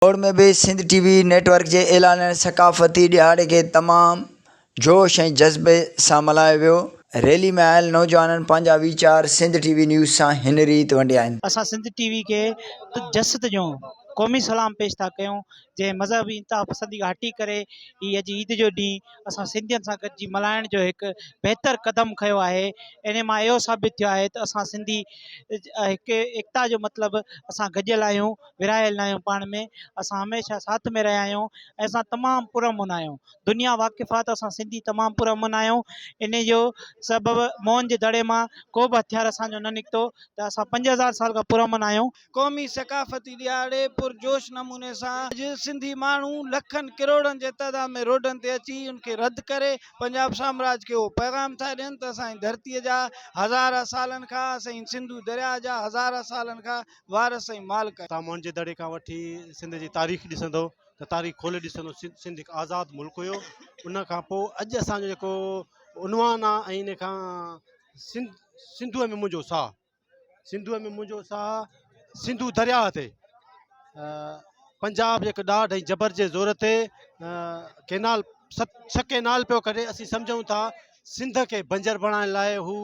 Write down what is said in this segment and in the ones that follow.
दौड़ में भी सिंध टीवी नेटवर्क के ऐलान सकाफ़ती दिहाड़े के तमाम जोश और जज्बे से मल्हायो वियो। रैली में आयल नौजवाननि पंहिंजा वीचार सिंध टीवी न्यूज़ से हिन रीत वंडिया आहिनि। असां सिंध टीवी के जसद जो क़ौमी सलाम पेश था कयूं जे मज़हबी इंतहा पसंदी खां हटी करे ही अॼु ईद जो ॾींहुं असां सिंधियुनि सां गॾिजी मल्हाइण जो हिकु बहितर क़दम खयो आहे। इन मां इहो साबित थियो आहे त असां सिंधी हिकु एकता जो मतिलबु असां गॾियल आहियूं, विरहायल न आहियूं पाण में। असां हमेशह साथ में रहिया आहियूं ऐं असां तमामु पुरअमन आहियूं। दुनिया वाक़िफ़ आहे त असां सिंधी तमामु पुरअमन आहियूं। इन जो सबबु मोहन जे दड़े मां को बि हथियार असांजो न निकितो त असां 5000 साल का पुरअमन आहियूं। क़ौमी सकाफ़ती दिहाड़े पुरजोश नमूने सां अॼु सिंधी माण्हू लखनि किरोड़नि जे तइदाद में रोडनि ते अची उनखे रद्द करे पंजाब साम्राज्य खे उहो पैगाम था ॾियनि त असांजी धरतीअ जा हज़ार सालनि खां असांजी सिंधू दरिया जा हज़ार सालनि खां वारस ऐं मालिक। तव्हां मोहन जे दड़े खां वठी सिंध जी तारीख़ ॾिसंदो त तारीख़ खोले ॾिसंदो सिंध हिकु आज़ादु मुल्क हुयो। उन खां पोइ अॼु असांजो जेको उनवान आहे ऐं इन खां सिंधूअ में मुंहिंजो साह, सिंधूअ में मुंहिंजो साह सिंधू दरिया ते पंजाब जे ॾाढ ऐं जबर जे ज़ोर ते केनाल छह केनाल पियो करे। असीं सम्झूं था सिंध खे बंजर बणाइण लाइ हू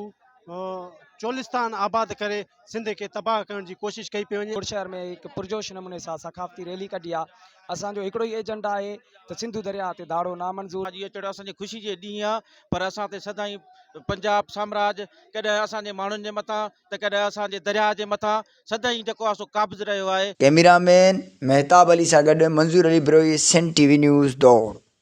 चोलिस्तान आबाद करे सिंध के तबाह करण की कोशिश कई पे वञे। शहर में एक पुरजोश नमूने सां सकाफ़ती रैली कढी आहे। असांजो हिकिड़ो ई एजेंडा आहे त सिंधु दरिया ते दाड़ो नामंज़ूर। अॼु अचणु असांजी ख़ुशी जे ॾींहुं आहे, पर असां ते सदाईं पंजाब साम्राज्य कॾहिं असांजे माण्हुनि जे मथां त कॾहिं असांजे दरिया जे मथां सदाईं जेको आहे सो काबिज़ रहियो आहे। कैमरामैन मेहताब अली सां गॾु मंज़ूर अली ब्रोई, सिंध टीवी न्यूज़ दौड़।